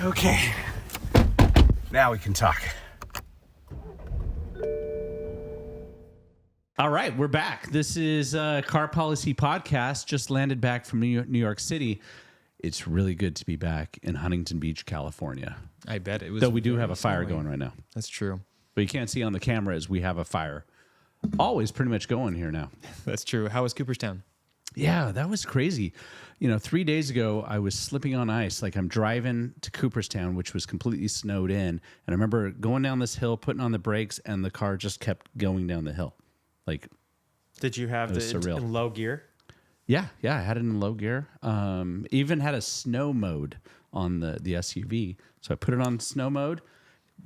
Okay. Now we can talk. All right, we're back. This is Car Policy Podcast. Just landed back from New York City. It's really good to be back in Huntington Beach, California. I bet it was. Though we do have a fire going right now. That's true. But you can't see on the camera as we have a fire. Always pretty much going here now. That's true. How was Cooperstown? Yeah, that was crazy. 3 days ago, I was slipping on ice. Like I'm driving to Cooperstown, which was completely snowed in. And I remember going down this hill, putting on the brakes, and the car just kept going down the hill. Like, did you have it in low gear? Yeah, I had it in low gear. Even had a snow mode on the SUV. So I put it on snow mode,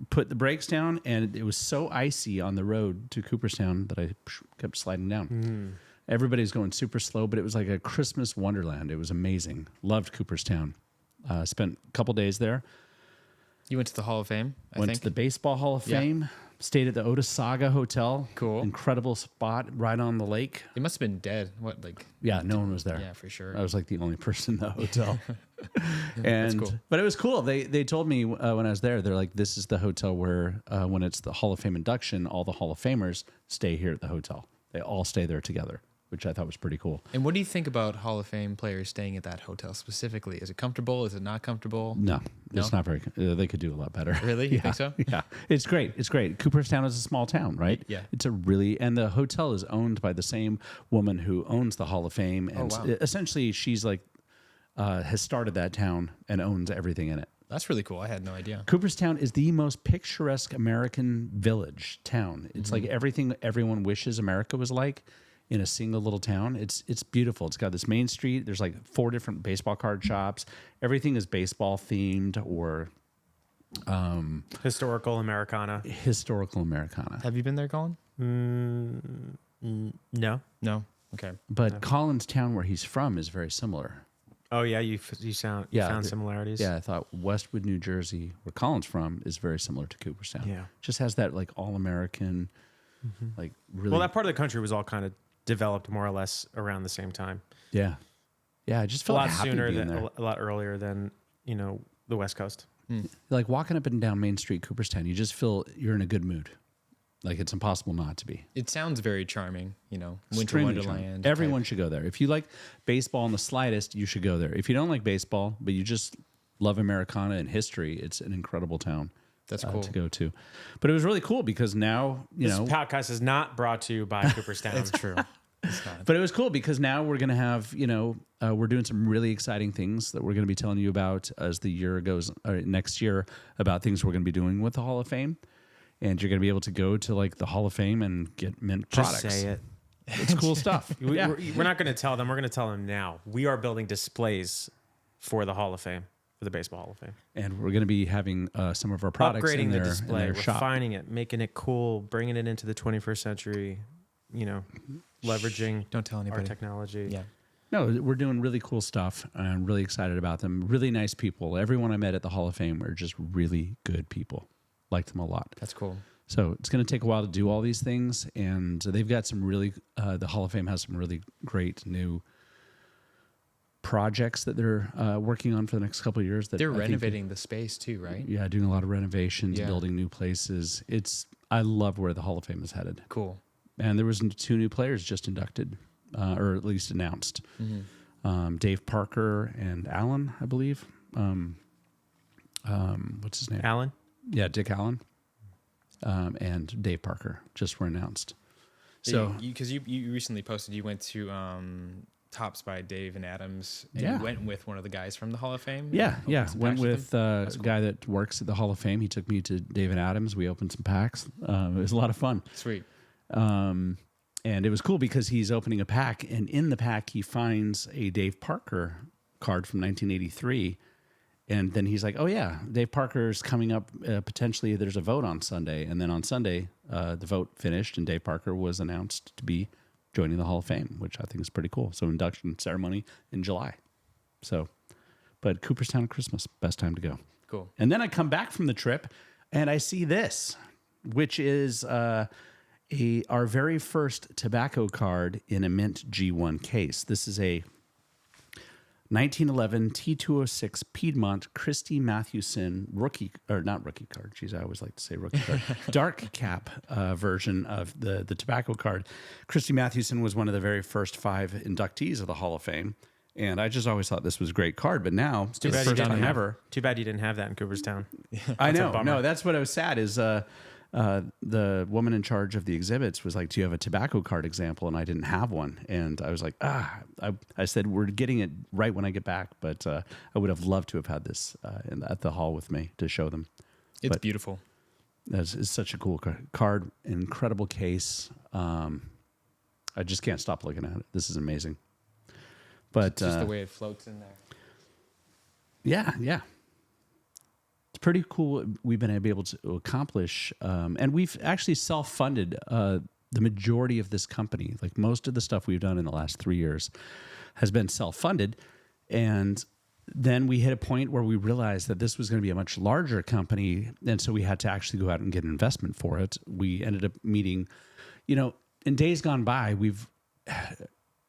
put the brakes down, and it was so icy on the road to Cooperstown that I kept sliding down. Everybody's going super slow, but it was like a Christmas wonderland. It was amazing. Loved Cooperstown. Spent a couple days there. You went to the Hall of Fame, I think? Went to the Baseball Hall of Fame. Stayed at the Otesaga Hotel. Cool. Incredible spot right on the lake. They must have been dead. Yeah, no one was there. Yeah, for sure. I was like the only person in the hotel. And cool. But it was cool. They told me when I was there, they're like, this is the hotel where when it's the Hall of Fame induction, all the Hall of Famers stay here at the hotel. They all stay there together, which I thought was pretty cool. And what do you think about Hall of Fame players staying at that hotel specifically? Is it comfortable? Is it not comfortable? No, it's not very. They could do a lot better. Really? You think so? Yeah, it's great. It's great. Cooperstown is a small town, right? Yeah. It's and the hotel is owned by the same woman who owns the Hall of Fame, and essentially she's like has started that town and owns everything in it. That's really cool. I had no idea. Cooperstown is the most picturesque American village town. It's like everything everyone wishes America was like. In a single little town. It's beautiful. It's got this main street. There's like 4 different baseball card shops. Everything is baseball themed or Historical Americana. Have you been there, Colin? No. No. Okay. But Collin's town where he's from is very similar. Oh yeah, you found similarities. Yeah, I thought Westwood, New Jersey, where Collin's from, is very similar to Cooperstown. Yeah. Just has that like all American like really Well, that part of the country was all kind of developed more or less around the same time. Yeah. Yeah, I just A felt lot happy sooner being than there. a lot earlier than, the West Coast. Like walking up and down Main Street, Cooperstown, you just feel you're in a good mood. Like it's impossible not to be. It sounds very charming, Winter Extremely Wonderland. charming. Everyone should go there. If you like baseball in the slightest, you should go there. If you don't like baseball, but you just love Americana and history, it's an incredible town. That's cool to go to. But it was really cool because now, This podcast is not brought to you by Cooperstown. It's true. It's not. But it was cool because now we're going to have, we're doing some really exciting things that we're going to be telling you about as the year goes, next year, about things we're going to be doing with the Hall of Fame. And you're going to be able to go to like the Hall of Fame and get mint products. Just say it. It's cool stuff. We're not going to tell them. We're going to tell them now. We are building displays for the Hall of Fame, for the Baseball Hall of Fame. And we're going to be having some of our products upgrading in the their, display, in their shop. refining it, making it cool, bringing it into the 21st century, leveraging Don't tell anybody. our technology. Yeah. No, we're doing really cool stuff. I'm really excited about them. Really nice people. Everyone I met at the Hall of Fame are just really good people. Liked them a lot. That's cool. So it's going to take a while to do all these things. And they've got some really, the Hall of Fame has some really great new projects that they're working on for the next couple of years. That They're renovating the space too, right? Yeah, doing a lot of renovations, building new places. I love where the Hall of Fame is headed. Cool. And there was 2 new players just inducted, or at least announced. Dave Parker and Allen, I believe. What's his name? Alan? Yeah, Dick Allen. And Dave Parker just were announced. So, because you recently posted you went to Tops by Dave and Adams, and Yeah. you went with one of the guys from the Hall of Fame. yeah. Went with a That's cool. guy that works at the Hall of Fame. He took me to Dave and Adams. We opened some packs. It was a lot of fun. Sweet. And it was cool because he's opening a pack, and in the pack he finds a Dave Parker card from 1983. And then he's like, oh, yeah, Dave Parker's coming up. Potentially there's a vote on Sunday. And then on Sunday, the vote finished, and Dave Parker was announced to be joining the Hall of Fame, which I think is pretty cool. So induction ceremony in July. So, but Cooperstown Christmas, best time to go. Cool. And then I come back from the trip, and I see this, which is our very first tobacco card in a mint G1 case. This is a 1911 T206 Piedmont Christy Mathewson not rookie card. Geez, I always like to say rookie card. Dark cap version of the tobacco card. Christy Mathewson was one of the very first 5 inductees of the Hall of Fame. And I just always thought this was a great card. But now, it's the first time ever. Too bad you didn't have that in Cooperstown. I know. No, that's what I was sad is the woman in charge of the exhibits was like, do you have a tobacco card example? And I didn't have one. And I was like, I said, we're getting it right when I get back. But I would have loved to have had this at the hall with me to show them. It's beautiful. It's such a cool card, incredible case. I just can't stop looking at it. This is amazing. But just the way it floats in there. Yeah. It's pretty cool. We've been able to accomplish, and we've actually self-funded the majority of this company. Like most of the stuff we've done in the last 3 years has been self-funded. And then we hit a point where we realized that this was going to be a much larger company. And so we had to actually go out and get an investment for it. We ended up meeting, in days gone by, we've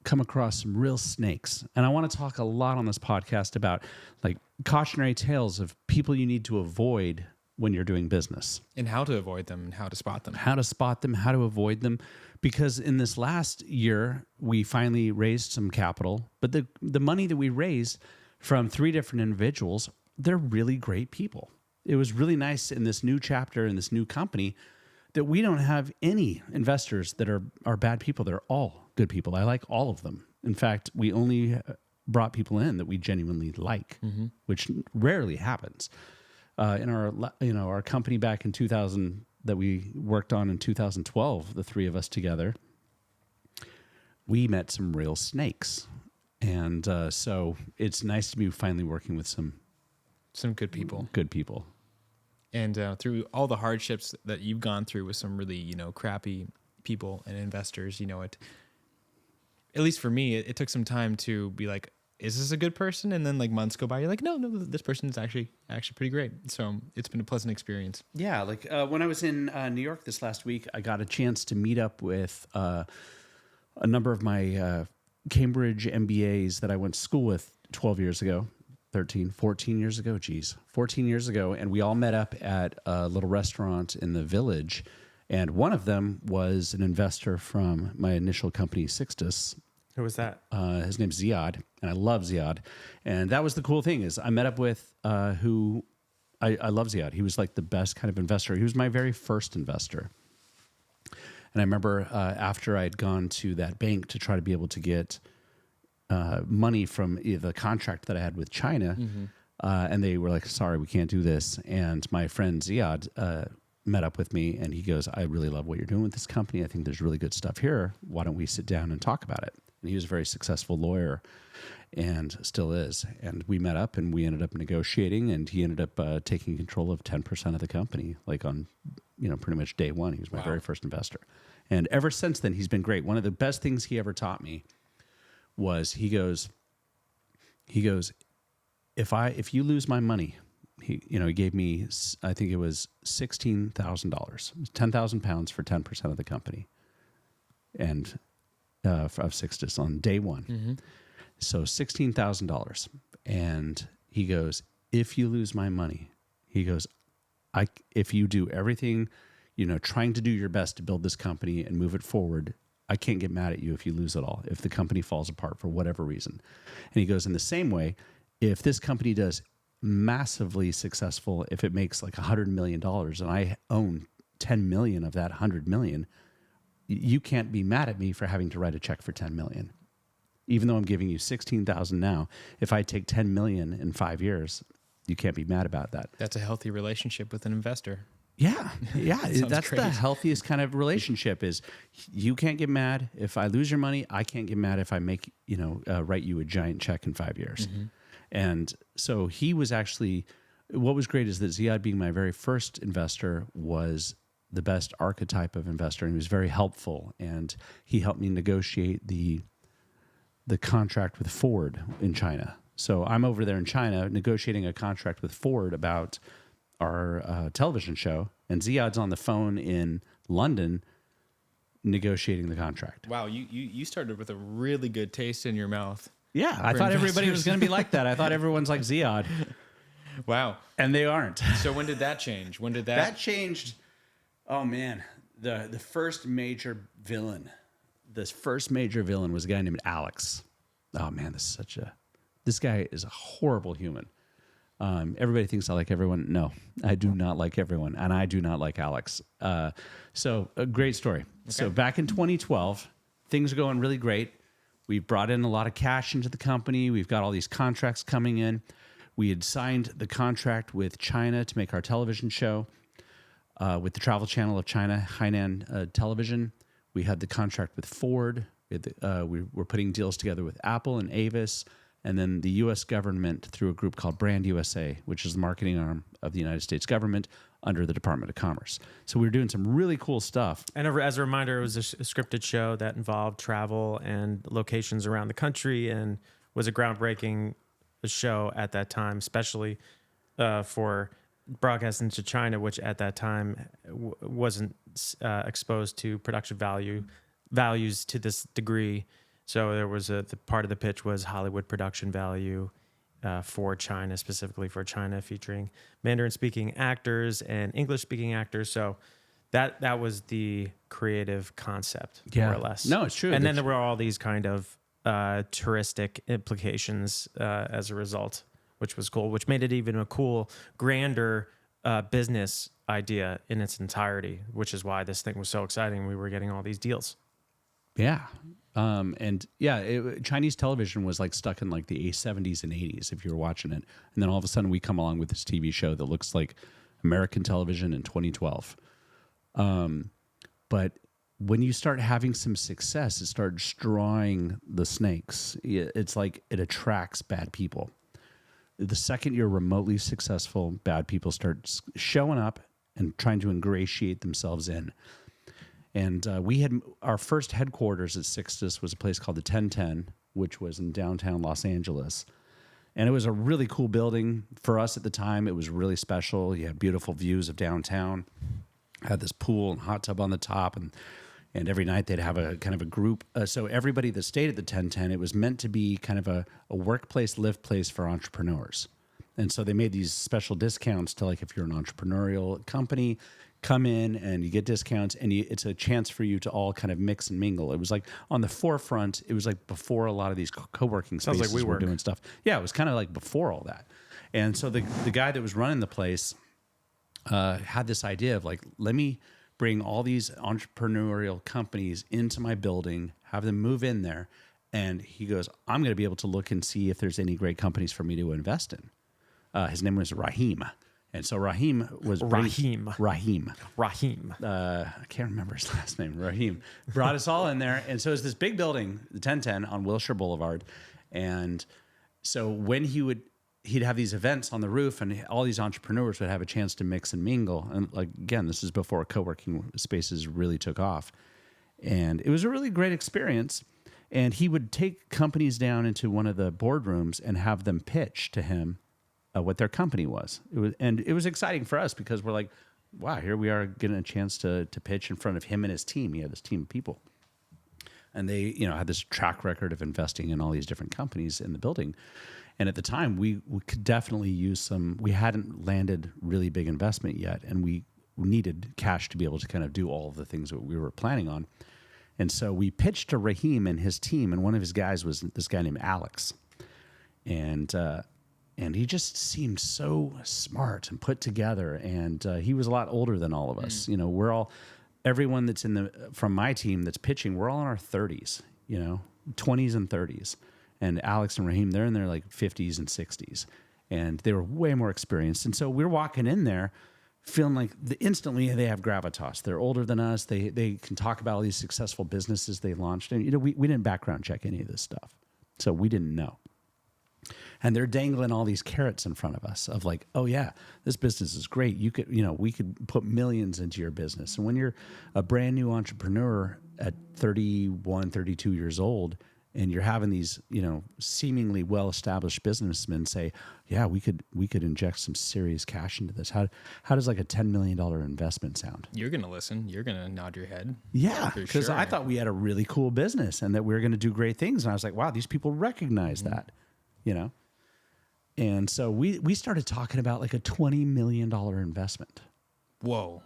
come across some real snakes. And I want to talk a lot on this podcast about like cautionary tales of people you need to avoid when you're doing business. And how to avoid them and how to spot them. How to spot them, how to avoid them. Because in this last year, we finally raised some capital. But the money that we raised from 3 different individuals, they're really great people. It was really nice in this new chapter, in this new company, that we don't have any investors that are bad people. They're all good people. I like all of them. In fact, we only brought people in that we genuinely like, which rarely happens. In our company back in 2000 that we worked on in 2012, the 3 of us together, we met some real snakes. And so it's nice to be finally working with some good people. Good people. And through all the hardships that you've gone through with some really, crappy people and investors, at least for me, it took some time to be like, is this a good person? And then like months go by, you're like, no, this person is actually pretty great. So it's been a pleasant experience. Yeah, like when I was in New York this last week, I got a chance to meet up with a number of my Cambridge MBAs that I went to school with 12 years ago. 14 years ago, 14 years ago. And we all met up at a little restaurant in the Village. And one of them was an investor from my initial company, Sixtus. Who was that? His name's Ziad, and I love Ziad. And that was the cool thing is I met up with who I love Ziad. He was like the best kind of investor. He was my very first investor. And I remember after I'd gone to that bank to try to be able to get money from the contract that I had with China, and they were like, sorry, we can't do this. And my friend Ziad met up with me, and he goes, I really love what you're doing with this company. I think there's really good stuff here. Why don't we sit down and talk about it? And he was a very successful lawyer and still is. And we met up, and we ended up negotiating, and he ended up taking control of 10% of the company, like on, pretty much day one. He was my very first investor. And ever since then, he's been great. One of the best things he ever taught me was he goes, if you lose my money, he gave me, I think it was $16,000, 10,000 pounds for 10% of the company, and of Sixtus on day one. So $16,000, and he goes, if you lose my money, he goes, if you do everything, trying to do your best to build this company and move it forward, I can't get mad at you if you lose it all, if the company falls apart for whatever reason. And he goes, in the same way, if this company does massively successful, if it makes like $100 million and I own 10 million of that 100 million, you can't be mad at me for having to write a check for 10 million. Even though I'm giving you 16,000 now, if I take 10 million in 5 years, you can't be mad about that. That's a healthy relationship with an investor. Yeah. That's great. the healthiest kind of relationship is you can't get mad if I lose your money. I can't get mad if I make, write you a giant check in 5 years. And so he was actually, what was great is that Ziad being my very first investor was the best archetype of investor. And he was very helpful. And he helped me negotiate the contract with Ford in China. So I'm over there in China negotiating a contract with Ford about our television show, and Ziad's on the phone in London negotiating the contract. Wow, you started with a really good taste in your mouth. Yeah, I thought everybody was going to be like that. I thought everyone's like Ziad, Wow. and they aren't. So when did that change? When did That changed. Oh man, the first major villain. This first major villain was a guy named Alex. Oh man, this guy is a horrible human. Everybody thinks I like everyone. No, I do not like everyone, and I do not like Alex. So a great story. Okay. So back in 2012, things are going really great. We've brought in a lot of cash into the company. We've got all these contracts coming in. We had signed the contract with China to make our television show with the Travel Channel of China, Hainan Television. We had the contract with Ford. We were putting deals together with Apple and Avis, and then the U.S. government through a group called Brand USA, which is the marketing arm of the United States government under the Department of Commerce. So we were doing some really cool stuff. And as a reminder, it was a scripted show that involved travel and locations around the country, and was a groundbreaking show at that time, especially for broadcasting to China, which at that time wasn't exposed to production values to this degree. So there was the part of the pitch was Hollywood production value for China, specifically for China, featuring Mandarin-speaking actors and English-speaking actors. So that was the creative concept, more or less. No, it's true. And then there were all these kind of touristic implications as a result, which was cool, which made it even a cool, grander business idea in its entirety, which is why this thing was so exciting. We were getting all these deals. Yeah. Chinese television was like stuck in like the 70s and 80s if you were watching it. And then all of a sudden we come along with this TV show that looks like American television in 2012. But when you start having some success, it starts drawing the snakes. It's like it attracts bad people. The second you're remotely successful, bad people start showing up and trying to ingratiate themselves in. And we had our first headquarters at Sixtus was a place called the 1010, which was in downtown Los Angeles. And it was a really cool building for us at the time. It was really special. You had beautiful views of downtown. Had this pool and hot tub on the top, and every night they'd have a kind of a group. So everybody that stayed at the 1010, it was meant to be kind of a workplace, live place for entrepreneurs. And so they made these special discounts to, like, if you're an entrepreneurial company, come in and you get discounts, and it's a chance for you to all kind of mix and mingle. It was like on the forefront. It was like before a lot of these co-working spaces Sounds like were doing stuff. Yeah, it was kind of like before all that. And so the guy that was running the place had this idea of like, let me bring all these entrepreneurial companies into my building, have them move in there. And he goes, I'm going to be able to look and see if there's any great companies for me to invest in. His name was Rahim. And so Rahim was... Rahim. I can't remember his last name. Rahim. Brought us all in there. And so it's this big building, the 1010 on Wilshire Boulevard. And so when he'd have these events on the roof, and all these entrepreneurs would have a chance to mix and mingle. And like, again, this is before co-working spaces really took off. And it was a really great experience. And he would take companies down into one of the boardrooms and have them pitch to him what their company was. It was exciting for us because we're like, wow, here we are getting a chance to pitch in front of him and his team. He had this team of people. And they, had this track record of investing in all these different companies in the building. And at the time, we could definitely use we hadn't landed really big investment yet, and we needed cash to be able to kind of do all of the things that we were planning on. And so we pitched to Rahim and his team, and one of his guys was this guy named Alex. And he just seemed so smart and put together, and he was a lot older than all of us. We're all, everyone that's from my team that's pitching, we're all in our 30s, 20s and 30s. And Alex and Rahim, they're in their like 50s and 60s, and they were way more experienced. And so we're walking in there feeling like instantly they have gravitas. They're older than us. They can talk about all these successful businesses they launched. And, we didn't background check any of this stuff. So we didn't know. And they're dangling all these carrots in front of us of like, oh yeah, this business is great. You could, we could put millions into your business. And when you're a brand new entrepreneur at 31, 32 years old, and you're having these, seemingly well-established businessmen say, yeah, we could inject some serious cash into this. How does like a $10 million investment sound? You're going to listen. You're going to nod your head. Yeah, For because sure. I thought we had a really cool business and that we were going to do great things. And I was like, wow, these people recognize that, And so we started talking about like a $20 million investment Whoa.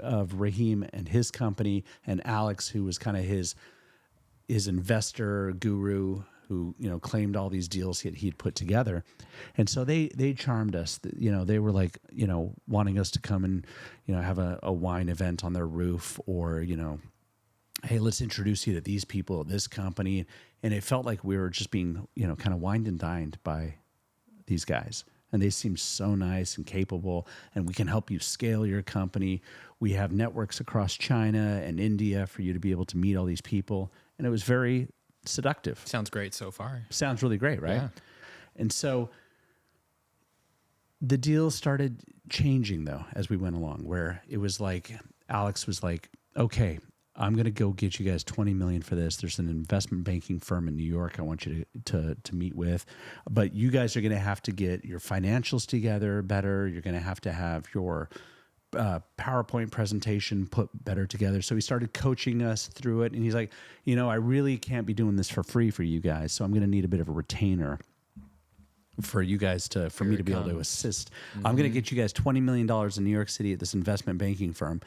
of Raheem and his company and Alex, who was kind of his investor guru who, claimed all these deals he'd put together. And so they charmed us. They were like, wanting us to come and, have a wine event on their roof, or, hey, let's introduce you to these people at this company. And it felt like we were just being, kind of wined and dined by these guys. And they seem so nice and capable, and we can help you scale your company. We have networks across China and India for you to be able to meet all these people. And it was very seductive. Sounds great so far. Sounds really great, right? Yeah. And so the deal started changing, though, as we went along, where it was like, Alex was like, okay, I'm going to go get you guys $20 million for this. There's an investment banking firm in New York I want you to meet with, but you guys are going to have to get your financials together better. You're going to have your PowerPoint presentation put better together. So he started coaching us through it, and he's like, I really can't be doing this for free for you guys, so I'm going to need a bit of a retainer for you guys for me to be able to assist. I'm going to get you guys $20 million in New York City at this investment banking firm,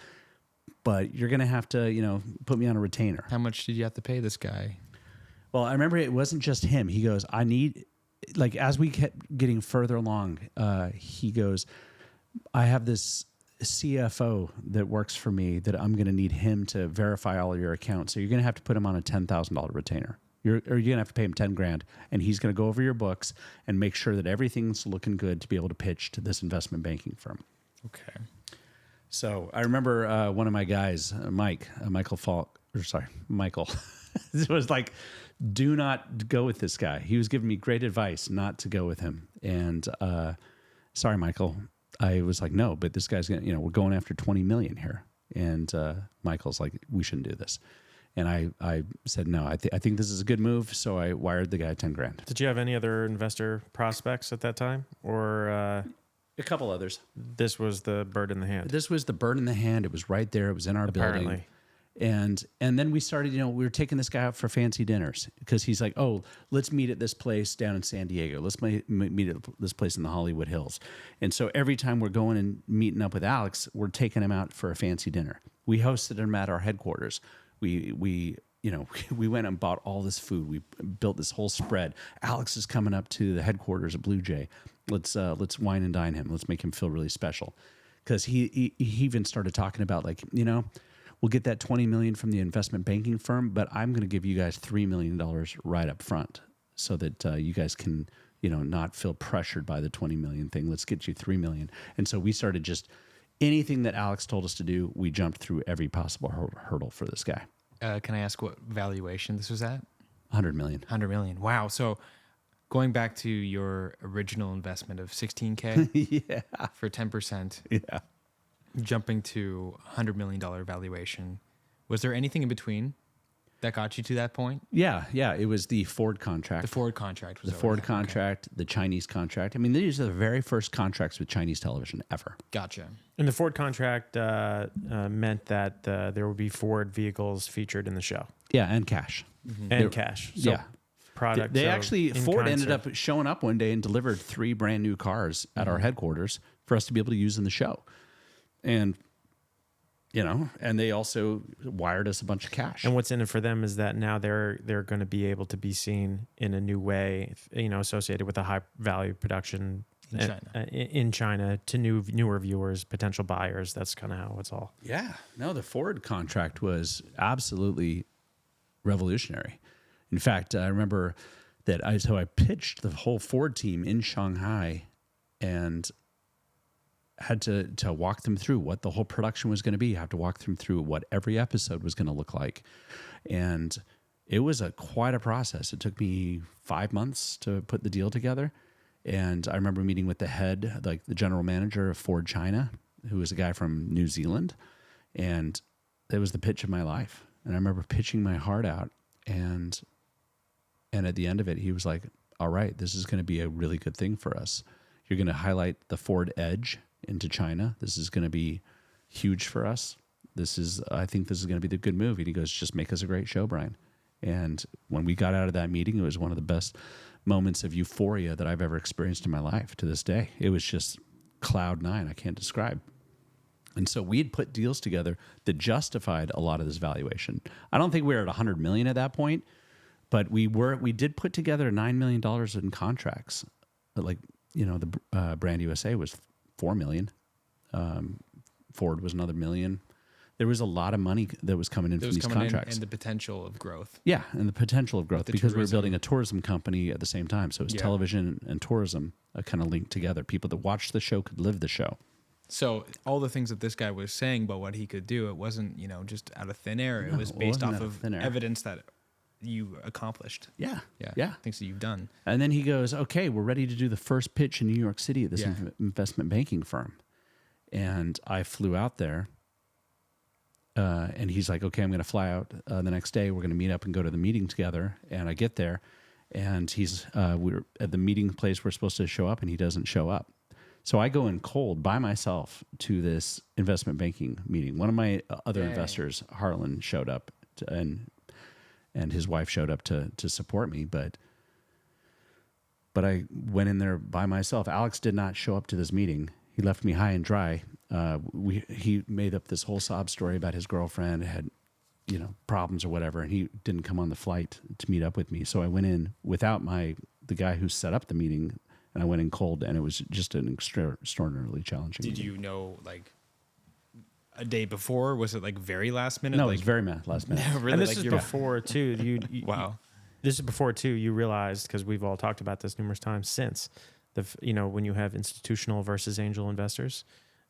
but you're going to have to, put me on a retainer. How much did you have to pay this guy? Well, I remember it wasn't just him. He goes, as we kept getting further along, he goes, I have this CFO that works for me that I'm going to need him to verify all of your accounts. So you're going to have to put him on a $10,000 retainer. You're going to have to pay him $10,000, and he's going to go over your books and make sure that everything's looking good to be able to pitch to this investment banking firm. Okay. So I remember one of my guys, Michael, it was like, do not go with this guy. He was giving me great advice not to go with him. And sorry, Michael. I was like, no, but this guy's going to, we're going after 20 million here. And Michael's like, we shouldn't do this. And I said, no, I think this is a good move. So I wired the guy $10,000. Did you have any other investor prospects at that time, or A couple others. this was the bird in the hand? This was the bird in the hand. It was right there. It was in our building. Apparently. And then we started, we were taking this guy out for fancy dinners because he's like, oh, let's meet at this place down in San Diego. Let's meet at this place in the Hollywood Hills. And so every time we're going and meeting up with Alex, we're taking him out for a fancy dinner. We hosted him at our headquarters. We went and bought all this food. We built this whole spread. Alex is coming up to the headquarters of Blue Jay. Let's wine and dine him. Let's make him feel really special. Because he even started talking about we'll get that $20 million from the investment banking firm, but I'm going to give you guys $3 million right up front so that you guys can, not feel pressured by the $20 million thing. Let's get you $3 million. And so we started just anything that Alex told us to do, we jumped through every possible hurdle for this guy. Can I ask what valuation this was at? $100 million. 100 million. Wow. So going back to your original investment of $16K Yeah. for 10%, Yeah. jumping to $100 million valuation, was there anything in between that got you to that point? Yeah. It was the Ford contract. The Ford contract was The over Ford that. Okay. contract, the Chinese contract. I mean, these are the very first contracts with Chinese television ever. Gotcha. And the Ford contract meant that there would be Ford vehicles featured in the show Yeah, and cash. and cash. So Yeah. product. They so actually, in Ford concert. ended up showing up one day and delivered 3 brand new cars at our headquarters for us to be able to use in the show. And, and they also wired us a bunch of cash. And what's in it for them is that now they're going to be able to be seen in a new way, associated with a high value production In China. in China to newer viewers, potential buyers. That's kind of how it's all. Yeah, no, the Ford contract was absolutely revolutionary. In fact, I remember that I pitched the whole Ford team in Shanghai and had to walk them through what the whole production was going to be. I have to walk them through what every episode was going to look like. And it was quite a process. It took me 5 months to put the deal together. And I remember meeting with the general manager of Ford China, who was a guy from New Zealand. And it was the pitch of my life. And I remember pitching my heart out. And And at the end of it, he was like, all right, this is going to be a really good thing for us. You're going to highlight the Ford Edge into China. This is going to be huge for us. I think this is going to be the good move. And he goes, just make us a great show, Brian. And when we got out of that meeting, it was one of the best moments of euphoria that I've ever experienced in my life to this day. It was just cloud nine. I can't describe. And so we had put deals together that justified a lot of this valuation. I don't think we were at 100 million at that point, but we did put together $9 million in contracts. But the Brand USA was 4 million. Ford was another million. There was a lot of money that was coming in from these contracts. And the potential of growth. Yeah, and the potential of growth because we were tourism. building a tourism company at the same time. So it was television and tourism kind of linked together. People that watched the show could live the show. So all the things that this guy was saying about what he could do, it wasn't, just out of thin air. It was based off of evidence that you accomplished. Yeah. Things that you've done. And then he goes, okay, we're ready to do the first pitch in New York City at this investment banking firm. And I flew out there. And he's like, okay, I'm going to fly out the next day. We're going to meet up and go to the meeting together. And I get there, and we're at the meeting place we're supposed to show up, and he doesn't show up. So I go in cold by myself to this investment banking meeting. One of my other investors, Harlan, showed up, and his wife showed up to support me. But I went in there by myself. Alex did not show up to this meeting. He left me high and dry. He made up this whole sob story about his girlfriend had, problems or whatever, and he didn't come on the flight to meet up with me. So I went in without the guy who set up the meeting, and I went in cold, and it was just an extraordinarily challenging. Did you know a day before? Was it very last minute? No, it was very last minute. Really, and this is before too. Wow. This is before too. You realized, because we've all talked about this numerous times since, when you have institutional versus angel investors.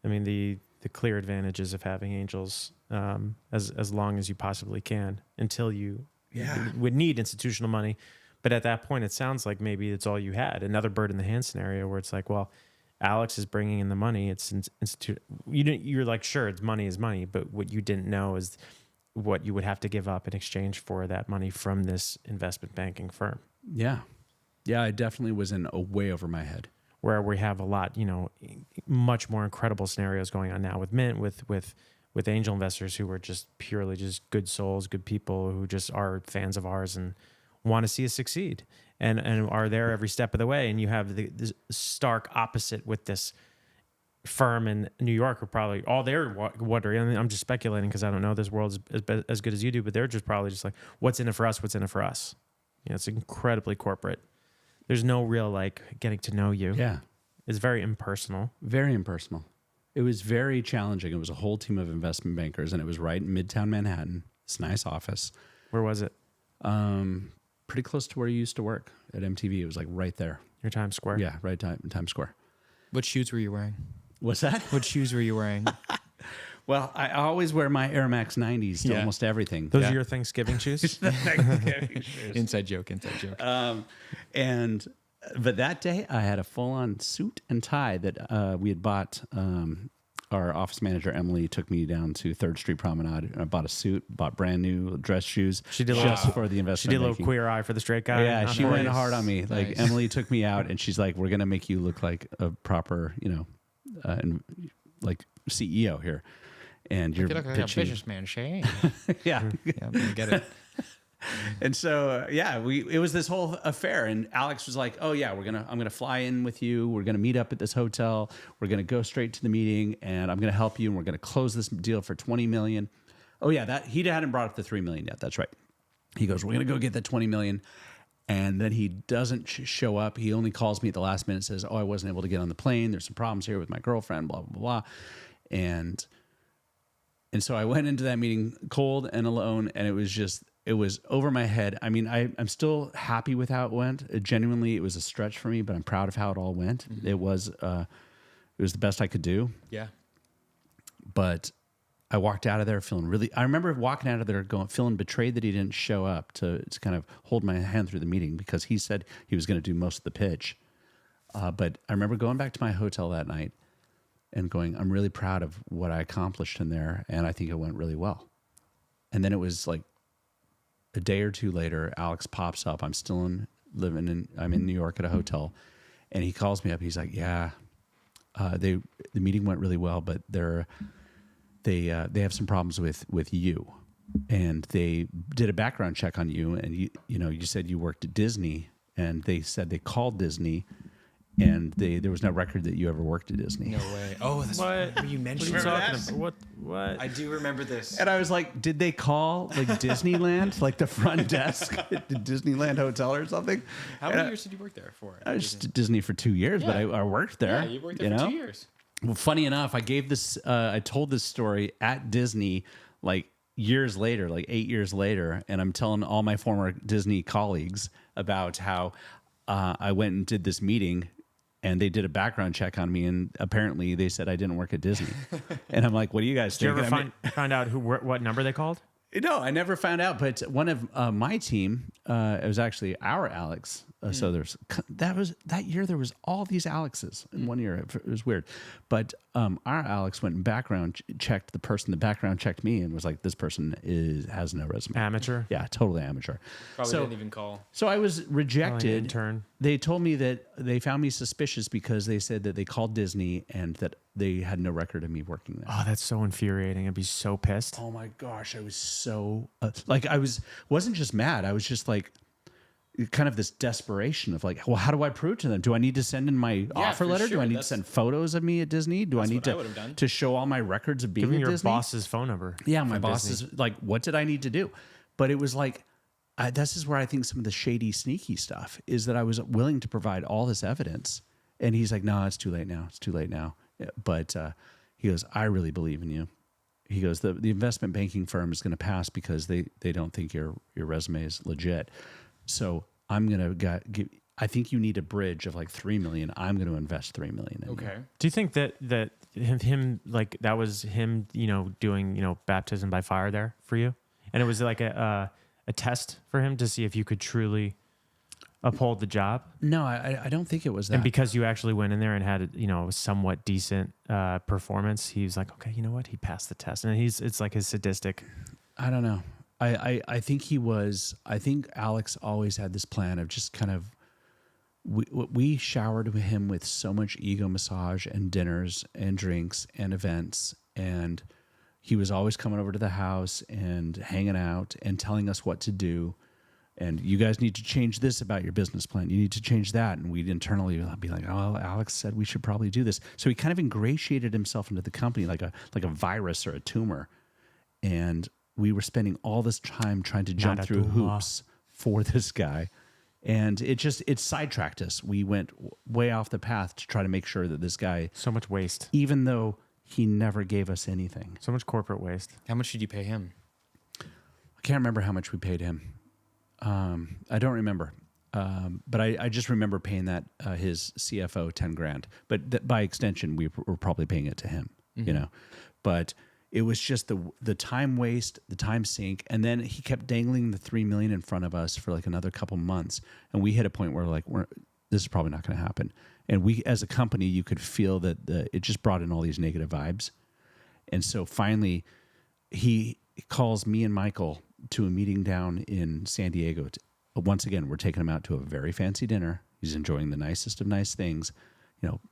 I mean, the clear advantages of having angels as long as you possibly can until you would need institutional money. But at that point, it sounds like maybe it's all you had. Another bird in the hand scenario where it's like, well, Alex is bringing in the money. It's you're like, sure, it's money is money, but what you didn't know is what you would have to give up in exchange for that money from this investment banking firm. Yeah. Yeah, I definitely was in way over my head. Where we have a lot, much more incredible scenarios going on now with Mint, with angel investors who are just purely just good souls, good people who just are fans of ours and want to see us succeed and are there every step of the way. And you have this stark opposite with this firm in New York who probably all they're wondering, I mean, I'm just speculating because I don't know this world as good as you do, but they're just probably just like, what's in it for us? What's in it for us? It's incredibly corporate. There's no real getting to know you. Yeah. It's very impersonal. Very impersonal. It was very challenging. It was a whole team of investment bankers, and it was right in Midtown Manhattan. It's a nice office. Where was it? Pretty close to where you used to work at MTV. It was right there. Near Times Square? Yeah, right Times Square. What shoes were you wearing? What's that? What shoes were you wearing? Well, I always wear my Air Max 90s to almost everything. Those are your Thanksgiving shoes? Inside joke. But that day I had a full-on suit and tie that we had bought. Our office manager, Emily, took me down to 3rd Street Promenade. I bought a suit, bought brand new dress shoes. She did for the investment. She did a little banking. queur eye for the straight guy. Yeah, she went hard on me. Nice. Emily took me out, and she's like, "We're gonna make you look like a proper, CEO here." And you're look like pitching. a businessman, Shay. Yeah. Yeah, I get it. And so, it was this whole affair. And Alex was like, "Oh yeah, I'm gonna fly in with you. We're gonna meet up at this hotel. We're gonna go straight to the meeting, and I'm gonna help you. And we're gonna close this deal for $20 million." Oh yeah, that he hadn't brought up the $3 million yet. That's right. He goes, "We're gonna go get that $20 million." And then he doesn't show up. He only calls me at the last minute and says, "Oh, I wasn't able to get on the plane. There's some problems here with my girlfriend, blah, blah, blah." And so I went into that meeting cold and alone, and it was over my head. I mean, I'm still happy with how it went. Genuinely, it was a stretch for me, but I'm proud of how it all went. Mm-hmm. It was the best I could do. Yeah. But I walked out of there I remember walking out of there feeling betrayed that he didn't show up to kind of hold my hand through the meeting because he said he was going to do most of the pitch. But I remember going back to my hotel that night and going, I'm really proud of what I accomplished in there, and I think it went really well. And then it was a day or two later, Alex pops up. I'm still I'm in New York at a hotel, and he calls me up. He's like, "Yeah, the meeting went really well, but they have some problems with you, and they did a background check on you, and you said you worked at Disney, and they said they called Disney." And there was no record that you ever worked at Disney. No way. Oh, that's What? you mentioned What are you that. talking about? What? I do remember this. And I was like, did they call like Disneyland, like the front desk at the Disneyland Hotel or something? How many years did you work there for? I was at Disney for 2 years, but I worked there. Yeah, you worked there for 2 years. Well, funny enough, I told this story at Disney like years later, like 8 years later, and I'm telling all my former Disney colleagues about how I went and did this meeting. And they did a background check on me, and apparently they said I didn't work at Disney. And I'm like, "What do you guys Did you think?" ever find out what number they called? No, I never found out. But one of my team, it was actually our Alex. So that year there was all these Alexes in 1 year. It was weird. But our Alex went and background checked the person that background checked me and was like, "This person has no resume." Amateur. Yeah, totally amateur. Probably didn't even call. So I was rejected. Intern. They told me that they found me suspicious because they said that they called Disney and that they had no record of me working there. Oh, that's so infuriating. I'd be so pissed. Oh my gosh, I was so wasn't just mad. I was just like kind of this desperation of like, well, how do I prove to them? Do I need to send in my offer for letter? sure. Do I need to send photos of me at Disney? Do I need what I would've done. to show all my records of being Give me at your Disney? boss's phone number. Yeah, my from boss Disney. is like, what did I need to do? But it was like, this is where I think some of the shady, sneaky stuff is that I was willing to provide all this evidence. And he's like, no, it's too late now. It's too late now. Yeah, but he goes, I really believe in you. He goes, the investment banking firm is going to pass because they don't think your resume is legit. So I'm going to I think you need a bridge of like $3 million. I'm going to invest $3 million in you. Okay. Do you think that him like that was him, doing, baptism by fire there for you? And it was like a test for him to see if you could truly uphold the job? No, I don't think it was that. And because you actually went in there and had a somewhat decent performance, he was like, okay, you know what? He passed the test. And it's like his sadistic. I don't know. I think I think Alex always had this plan of just kind of, we showered him with so much ego massage and dinners and drinks and events. And he was always coming over to the house and hanging out and telling us what to do. And you guys need to change this about your business plan. You need to change that. And we'd internally be like, oh, Alex said we should probably do this. So he kind of ingratiated himself into the company like a virus or a tumor. And we were spending all this time trying to jump through hoops for this guy. And it sidetracked us. We went way off the path to try to make sure that this guy, So much waste. even though he never gave us anything. So much corporate waste. How much did you pay him? I can't remember how much we paid him. I don't remember. But I just remember paying that his CFO $10,000. But by extension, we were probably paying it to him, But it was just the time waste, the time sink, and then he kept dangling the $3 million in front of us for like another couple months, and we hit a point where this is probably not going to happen. And we, as a company, you could feel that it just brought in all these negative vibes, and so finally, he calls me and Michael to a meeting down in San Diego. Once again, we're taking him out to a very fancy dinner. He's enjoying the nicest of nice things,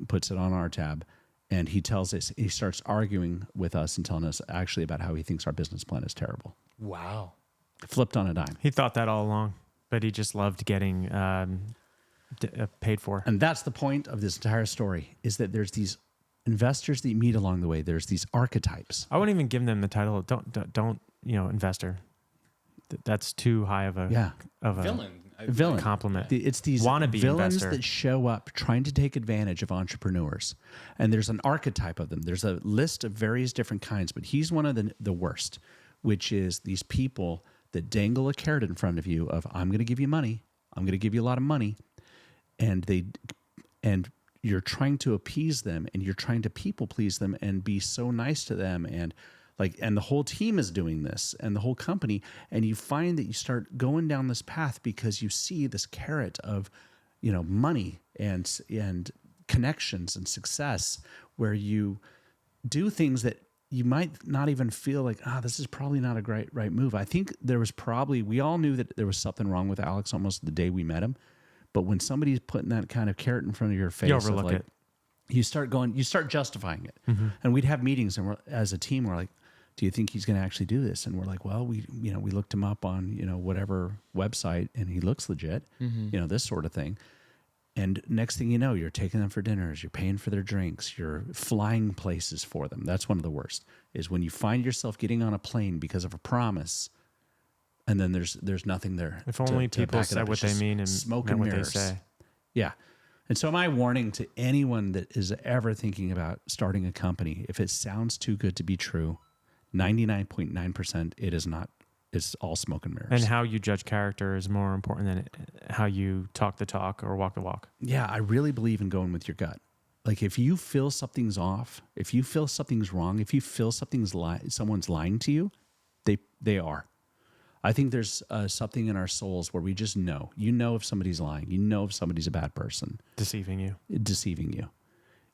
puts it on our tab. And he tells us, he starts arguing with us and telling us actually about how he thinks our business plan is terrible. Wow. Flipped on a dime. He thought that all along, but he just loved getting paid for. And that's the point of this entire story, is that there's these investors that you meet along the way. There's these archetypes. I wouldn't even give them the title of don't investor. That's too high of a Villain. compliment. It's these Wannabe villains investor. that show up trying to take advantage of entrepreneurs. And there's an archetype of them. There's a list of various different kinds, but he's one of the worst, which is these people that dangle a carrot in front of you of, I'm going to give you money. I'm going to give you a lot of money. And you're trying to appease them, and you're trying to people please them and be so nice to them. And the whole team is doing this, and the whole company, and you find that you start going down this path because you see this carrot of, money and connections and success, where you do things that you might not even feel like, this is probably not a right move. I think we all knew that there was something wrong with Alex almost the day we met him. But when somebody's putting that kind of carrot in front of your face, You overlook it. you start justifying it. And we'd have meetings, and as a team, we're like, do you think he's going to actually do this? And we're like, well, we looked him up on, whatever website, and he looks legit, this sort of thing. And next thing you know, you're taking them for dinners, you're paying for their drinks, you're flying places for them. That's one of the worst, is when you find yourself getting on a plane because of a promise, and then there's nothing there. If only to people back it said up. what It's they just mean and smoke meant and what they mirrors. say. Yeah. And so my warning to anyone that is ever thinking about starting a company, if it sounds too good to be true, 99.9% it is not. It's all smoke and mirrors. And how you judge character is more important than how you talk the talk or walk the walk. Yeah, I really believe in going with your gut. Like if you feel something's off, if you feel something's wrong, if you feel someone's lying to you, they are. I think there's something in our souls where we just know. You know if somebody's lying. You know if somebody's a bad person. Deceiving you.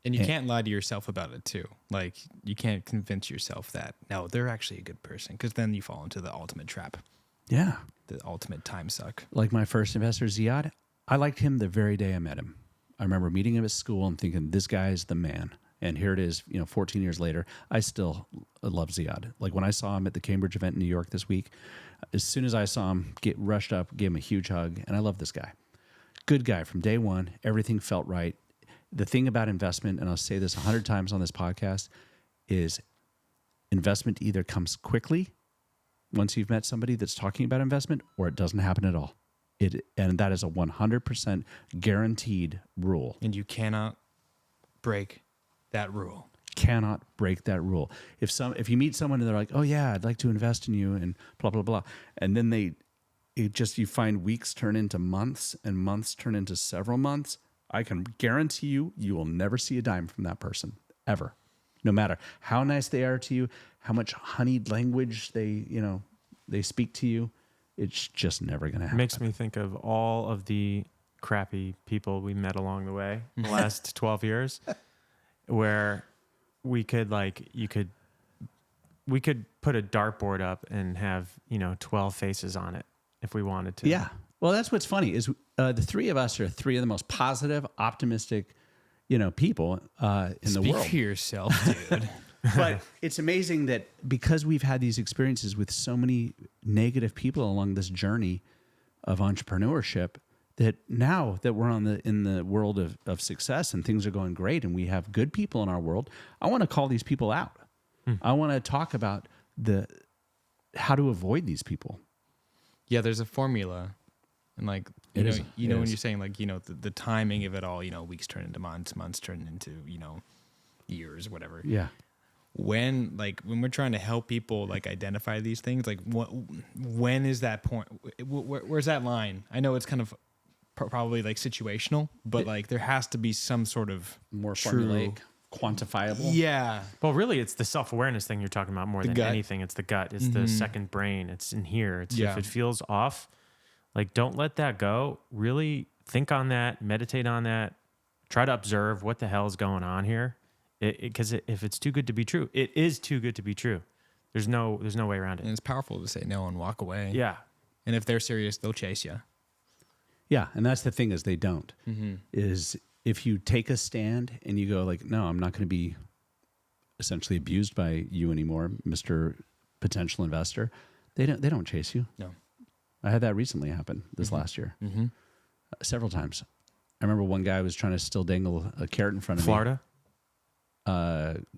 And you can't lie to yourself about it too. Like you can't convince yourself that no, they're actually a good person, because then you fall into the ultimate trap, Yeah. the ultimate time suck. Like my first investor, Ziad, I liked him the very day I met him. I remember meeting him at school and thinking, this guy's the man. And here it is, 14 years later, I still love Ziad. Like when I saw him at the Cambridge event in New York this week, as soon as I saw him, get rushed up, gave him a huge hug, and I love this guy. Good guy from day one. Everything felt right. The thing about investment, and I'll say this 100 times on this podcast, is investment either comes quickly once you've met somebody that's talking about investment, or it doesn't happen at all. And that is a 100% guaranteed rule. And you cannot break that rule. Cannot break that rule. If you meet someone and they're like, oh yeah, I'd like to invest in you and blah, blah, blah. And then you find weeks turn into months and months turn into several months. I can guarantee you will never see a dime from that person ever. No matter how nice they are to you, how much honeyed language they speak to you, it's just never going to happen. Makes me think of all of the crappy people we met along the way in the last 12 years, where we could put a dartboard up and have 12 faces on it if we wanted to. Yeah. Well, that's what's funny is the three of us are three of the most positive, optimistic, people in the world. Speak for yourself, dude. But it's amazing that because we've had these experiences with so many negative people along this journey of entrepreneurship, that now that we're in the world of success and things are going great and we have good people in our world, I want to call these people out. I want to talk about how to avoid these people. Yeah, there's a formula. And like, when you're saying like, the timing of it all, weeks turn into months turn into, years, whatever. Yeah. When we're trying to help people like identify these things, like when is that point? Where's that line? I know it's kind of probably like situational, but like there has to be some sort of More formulaic, quantifiable. Yeah. Well, really, it's the self-awareness thing you're talking about more than gut. anything. It's the gut. It's the second brain. It's in here. Yeah. If it feels off, like don't let that go. Really think on that. Meditate on that. Try to observe what the hell is going on here. Because if it's too good to be true, it is too good to be true. There's no way around And it. it's powerful to say no and walk away. Yeah. And if they're serious, they'll chase you. Yeah, and that's the thing is they don't. Is if you take a stand and you go like, no, I'm not going to be essentially abused by you anymore, Mr. Potential Investor, they don't chase you. No. I had that recently happen this last year. Several times. I remember one guy was trying to still dangle a carrot in front of Florida? me.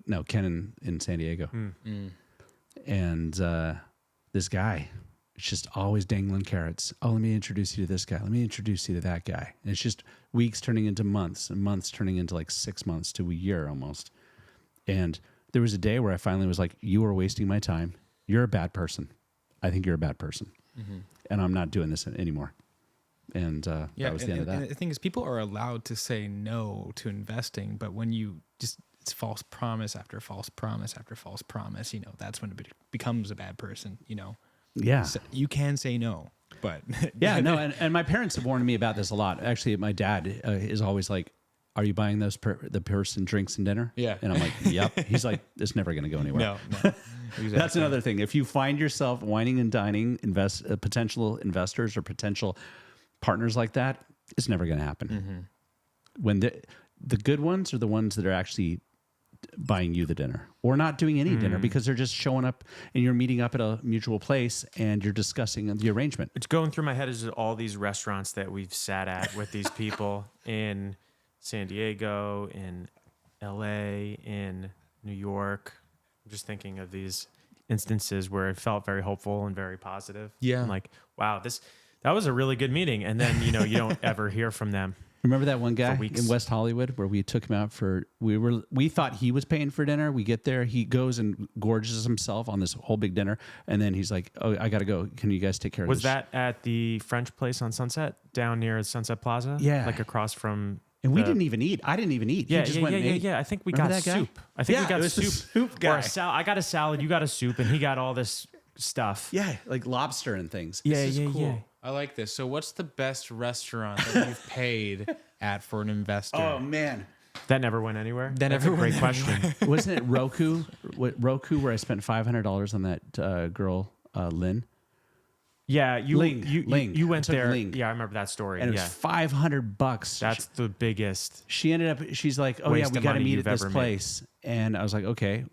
No, Ken in San Diego. And this guy, it's just always dangling carrots. Oh, let me introduce you to this guy. Let me introduce you to that guy. And it's just weeks turning into months and months turning into like 6 months to a year almost. And there was a day where I finally was like, you are wasting my time. You're a bad person. I think you're a bad person. And I'm not doing this anymore. And that was the end of that. And the thing is, people are allowed to say no to investing, but when you it's false promise after false promise after false promise, that's when it becomes a bad person, Yeah. So you can say no, but Yeah, no, and my parents have warned me about this a lot. Actually, my dad is always like, are you buying the person drinks and dinner? Yeah. And I'm like, yep. He's like, it's never going to go anywhere. No. Exactly. That's another thing. If you find yourself whining and dining potential investors or potential partners like that, it's never going to happen. When the good ones are the ones that are actually buying you the dinner or not doing any dinner because they're just showing up and you're meeting up at a mutual place and you're discussing the arrangement. It's going through my head is all these restaurants that we've sat at with these people in San Diego, in LA, in New York. I'm just thinking of these instances where it felt very hopeful and very positive. Yeah. I'm like, wow, that was a really good meeting. And then, you don't ever hear from them. Remember that one guy weeks. in West Hollywood where we took him out we thought he was paying for dinner. We get there, he goes and gorges himself on this whole big dinner, and then he's like, "Oh, I gotta go. Can you guys take care of this?" Was that at the French place on Sunset down near Sunset Plaza? Yeah. Like across from. And we didn't even eat. I didn't even eat. Yeah, He just went and ate. I think we Remember got that guy? soup. I think Yeah, we got it was the soup. soup Or guy. I got a salad. You got a soup, and he got all this stuff. Yeah, like lobster and things. Yeah, This is yeah, cool. yeah. I like this. So, what's the best restaurant that you've paid at for an investor? Oh man, That never went anywhere. That That's never a great went question. wasn't it Roku? Roku, where I spent $500 on that girl, Lynn, Yeah, you Ling. you went I took there. Ling. Yeah, I remember that story. and it Yeah, was $500. that's the biggest. She ended up. She's like, "Oh yeah, Waste we of got to money meet you've at this ever made. place." And I was like, "Okay."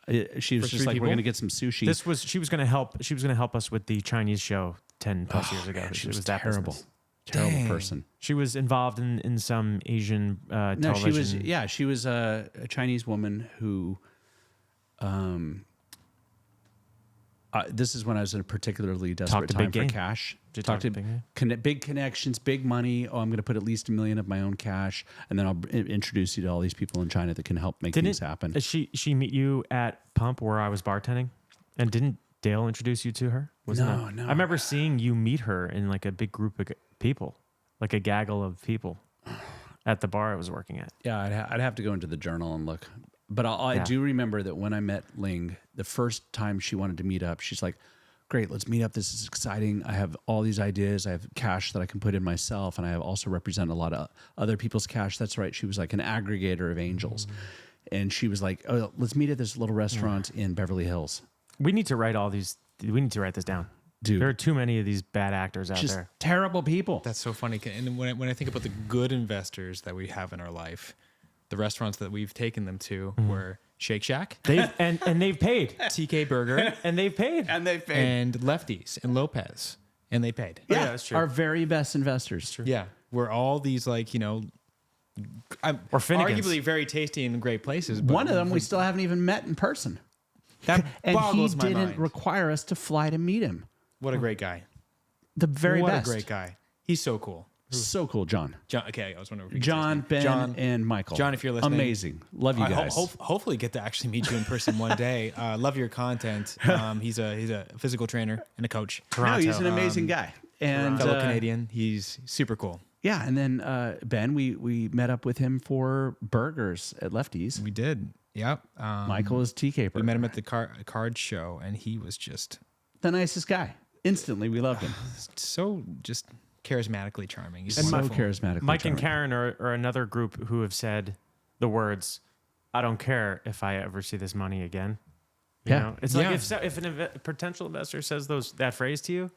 She was For just three like, people? "We're gonna get some sushi." She was going to help. She was going to help us with the Chinese show 10 plus years ago. she It was that terrible, business. terrible Dang. person. She was involved in some Asian No, television. she was. Yeah, she was a Chinese woman who. This is when I was in a particularly desperate Talked a time big for game. cash. Did you Talked to talk a big game? big connections, big money. Oh, I'm going to put at least $1 million of my own cash, and then I'll introduce you to all these people in China that can help make things happen. Did she meet you at Pump where I was bartending? And didn't Dale introduce you to her? No. I remember seeing you meet her in like a big group of people, like a gaggle of people at the bar I was working at. Yeah, I'd have to go into the journal and look. But I Yeah. do remember that when I met Ling, the first time she wanted to meet up, she's like, "Great, let's meet up. This is exciting. I have all these ideas. I have cash that I can put in myself, and I have also represent a lot of other people's cash." That's right. She was like an aggregator of angels. And she was like, "Oh, let's meet at this little restaurant in Beverly Hills." We need to write all these. We need to write this down. Dude. There are too many of these bad actors out Just there. terrible people. That's so funny. And when I think about the good investors that we have in our life, the restaurants that we've taken them to were Shake Shack, They've and they've paid. TK Burger, And they've paid. and they and Lefties and Lopez, and they paid. Yeah, that's true. Our very best investors. Yeah, we're all these like Or Finnegan's. arguably very tasty and great places. But One of them we still haven't even met in person. that And he boggles my didn't mind. require us to fly to meet him. What a great guy! The very what best. a great guy! He's so cool. So cool, John. John. Okay, I was wondering. If we could John, say his name. Ben, and Michael. John, if you're listening, amazing. Love you I guys. hopefully get to actually meet you in person one day. Love your content. He's a physical trainer and a coach. No, he's an amazing guy. And Fellow Canadian. He's super cool. yeah, and then Ben, we met up with him for burgers at Lefty's. We did. Yep. Michael is TK. We met him at the card show, and he was just the nicest guy. Instantly, we loved him. so just charismatically charming. He's So wonderful. charismatic. Mike and Karen are another group who have said the words, "I don't care if I ever see this money again." You Yeah. know? It's Yeah. like if a potential investor says that phrase to you,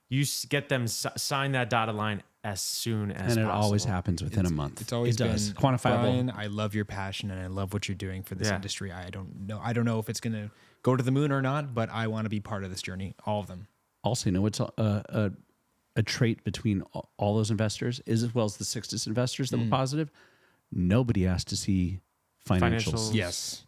you get them sign that dotted line as soon as And it possible. always happens within a month. It's always it does. been Quantifiable. Brian, I love your passion and I love what you're doing for this Yeah. industry. I don't know if it's gonna go to the moon or not, but I want to be part of this journey. All of them. Also, you know what's a trait between all those investors is, as well as the Sixtus investors that were positive, nobody asked to see financials. Financials. Yes.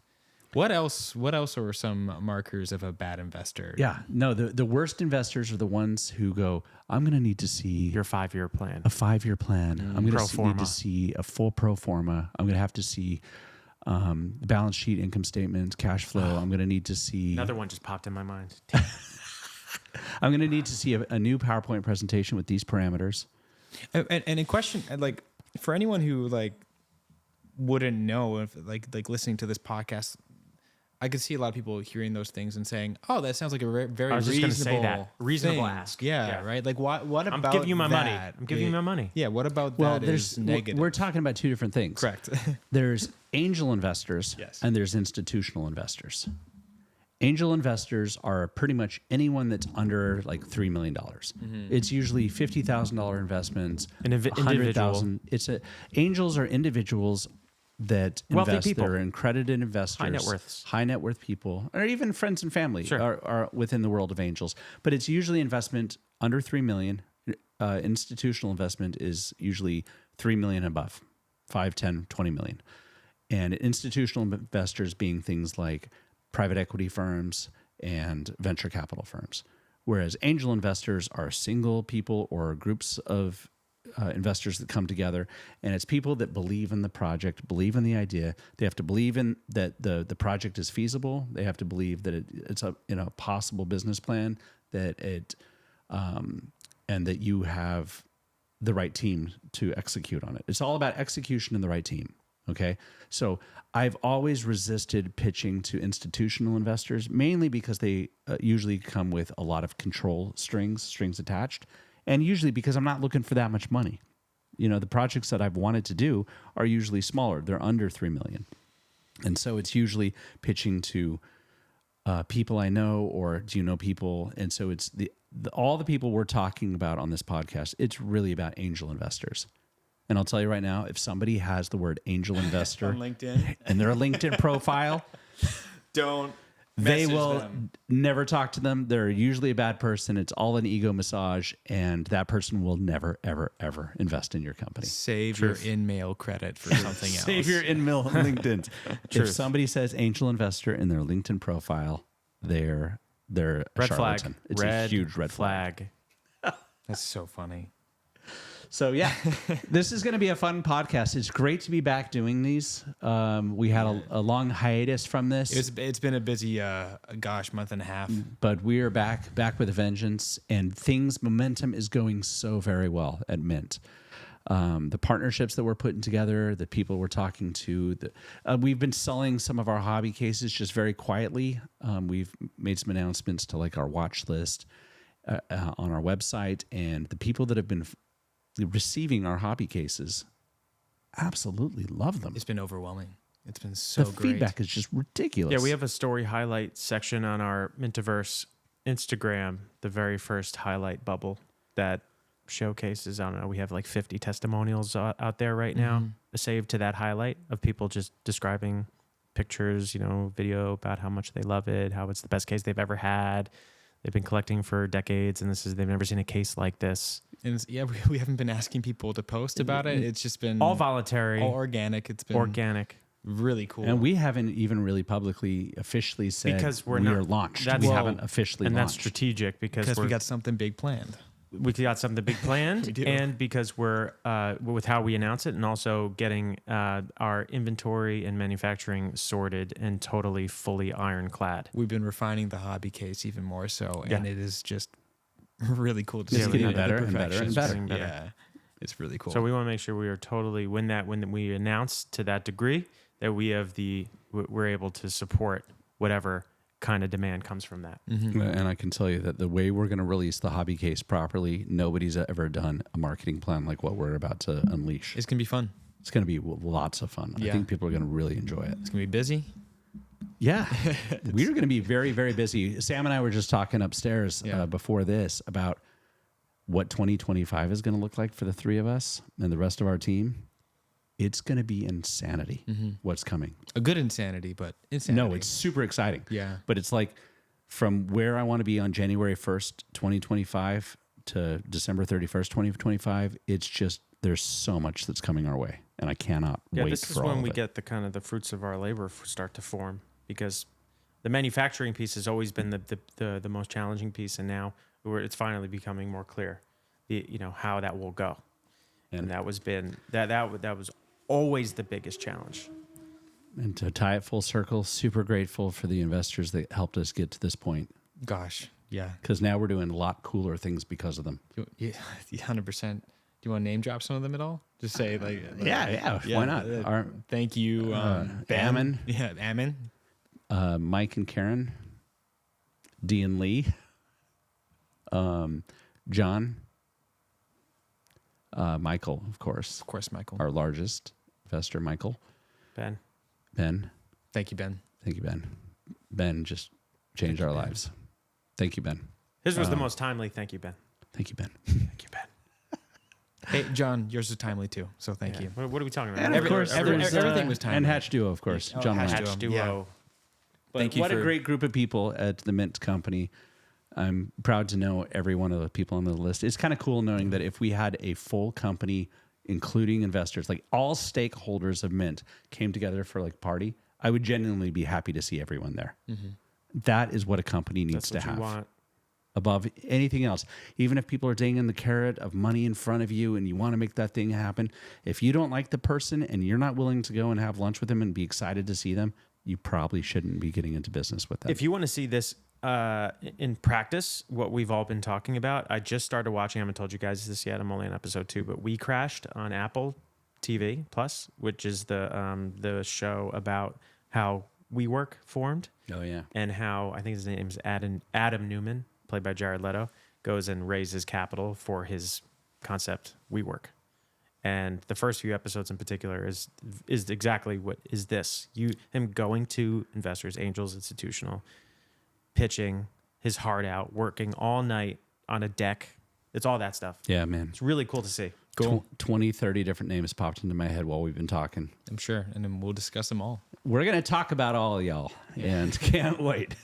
What else? What else are some markers of a bad investor? Yeah, no, the worst investors are the ones who go, I'm going to need to see Your 5-year plan. a 5-year plan. I'm going Pro to need forma. to see a full pro forma. I'm going to have to see balance sheet, income statements, cash flow. I'm going to need to see. Another one just popped in my mind. I'm going to need to see a new PowerPoint presentation with these parameters. And a question, like for anyone who like wouldn't know if like listening to this podcast, I could see a lot of people hearing those things and saying, "Oh, that sounds like a very I was just reasonable, gonna say that. Reasonable thing." ask. Yeah, Yeah. right. Like, what I'm about giving you my money. that? I'm giving you my money. Yeah, what about Well, that is negative? we're talking about two different things. Correct. There's angel investors Yes. and there's institutional investors. Angel investors are pretty much anyone that's under like $3 million. It's usually $50,000 investments, An $100,000. Angels are individuals that Wealthy invest. people. They're accredited investors, high net worth people, or even friends and family Sure. are within the world of angels. But it's usually investment under 3 million. Institutional investment is usually 3 million and above, 5, 10, 20 million. And institutional investors being things like private equity firms and venture capital firms. Whereas angel investors are single people or groups of investors that come together, and it's people that believe in the project, believe in the idea. They have to believe in that the project is feasible. They have to believe that it's in a possible business plan, that and that you have the right team to execute on it. It's all about execution and the right team. Okay. So I've always resisted pitching to institutional investors, mainly because they usually come with a lot of control strings attached. And usually because I'm not looking for that much money. You know, the projects that I've wanted to do are usually smaller. They're under 3 million. And so it's usually pitching to people I know, or do you know people? And so it's all the people we're talking about on this podcast, it's really about angel investors. And I'll tell you right now, if somebody has the word angel investor On LinkedIn, in their LinkedIn profile, don't. they message will them. never talk to them. They're usually a bad person. It's all an ego massage, and that person will never, ever, ever invest in your company. Save your in-mail credit for something else. Save your in-mail LinkedIn. If somebody says angel investor in their LinkedIn profile, they're a Red flag. charlatan. It's a huge red flag. That's so funny. So yeah, this is going to be a fun podcast. It's great to be back doing these. We had a long hiatus from this, It's been a busy, month and a half. but we are back with a vengeance, and momentum is going so very well at Mint. The partnerships that we're putting together, the people we're talking to, we've been selling some of our hobby cases just very quietly. We've made some announcements to like our watch list on our website, and the people that have been receiving our hobby cases absolutely love them. It's been overwhelming. It's been so The great. feedback is just ridiculous. Yeah, we have a story highlight section on our Mintiverse Instagram, the very first highlight bubble that showcases, I don't know, we have like 50 testimonials out there right now, saved to that highlight of people just describing pictures, video about how much they love it, how it's the best case they've ever had. They've been collecting for decades, and they've never seen a case like this. And we haven't been asking people to post about it. It's just been All voluntary, all organic. It's been organic. really cool. And we haven't even really publicly officially said Because we're we not- are launched. that's- We well, haven't officially And that's launched. strategic because we got something big planned. we got something big planned, We do. and because we're with how we announce it, and also getting our inventory and manufacturing sorted and totally fully ironclad. We've been refining the hobby case even more so, Yeah. and it is just really cool to It's see getting the better and better and perfections. better. Getting better. Yeah, it's really cool. So we want to make sure we are totally when we announce to that degree that we're able to support whatever kind of demand comes from that. And I can tell you that the way we're going to release the hobby case properly, nobody's ever done a marketing plan like what we're about to unleash. It's gonna be fun. It's going to be lots of fun. I Yeah. think people are going to really enjoy it. It's gonna be busy. Yeah. We're going to be very, very busy. Sam and I were just talking upstairs Yeah. before this about what 2025 is going to look like for the three of us and the rest of our team. It's going to be insanity what's coming. A good insanity, but insanity. No, it's super exciting. Yeah. But it's like from where I want to be on January 1st, 2025 to December 31st, 2025, it's just there's so much that's coming our way, and I cannot wait This is for all when of we it. get the fruits of our labor start to form, because the manufacturing piece has always been the most challenging piece, and now it's finally becoming more clear, how that will go, and that was always the biggest challenge. And to tie it full circle, super grateful for the investors that helped us get to this point, Gosh, yeah, because now we're doing a lot cooler things because of them. yeah, 100%. Do you want to name drop some of them at all? Just say like Yeah, why not? Thank you, Ammon. Yeah, Ammon. Mike and Karen, Dee and Lee, John, Michael, of course, Michael. our largest investor, Michael, Ben. Thank you, Ben. Thank you, Ben. Ben just changed our lives. Thank you, Ben. His was the most timely. Thank you, Ben. Thank you, Ben. Thank you, Ben. Hey, John, yours is timely too. So thank Yeah. you. What are we talking about? And Every- of course, every- there's, everything was timely. and Hatch Duo, of course. Oh, John Hatch Wayne. Duo. Hatch Duo. Yeah. But Thank you what a for- great group of people at the Mint Company. I'm proud to know every one of the people on the list. It's kind of cool knowing that if we had a full company, including investors, like all stakeholders of Mint came together for like party, I would genuinely be happy to see everyone there. That is what a company needs That's to what you have want. above anything else. Even if people are dangling the carrot of money in front of you and you want to make that thing happen, if you don't like the person and you're not willing to go and have lunch with them and be excited to see them, you probably shouldn't be getting into business with them. If you want to see this in practice, what we've all been talking about, I just started watching. I haven't told you guys this yet. I'm only on episode 2, but We Crashed on Apple TV Plus, which is the show about how WeWork formed Oh, yeah. and how I think his name is Adam Newman, played by Jared Leto, goes and raises capital for his concept WeWork. And the first few episodes in particular is exactly what is this. Him going to investors, angels, institutional, pitching his heart out, working all night on a deck. It's all that stuff. Yeah, man. It's really cool to see. Cool. 20, 30 different names popped into my head while we've been talking. I'm sure, and then we'll discuss them all. We're going to talk about all of y'all and can't wait.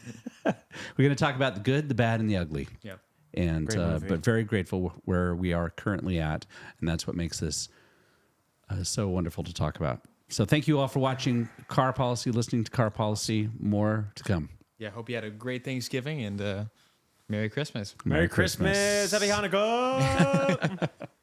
We're going to talk about the good, the bad, and the ugly. Yep. And Great movie. but very grateful where we are currently at, and that's what makes this so wonderful to talk about. So thank you all for watching Car Policy, listening to Car Policy. More to come. Yeah, hope you had a great Thanksgiving and Merry Christmas. Merry Christmas. Happy Hanukkah.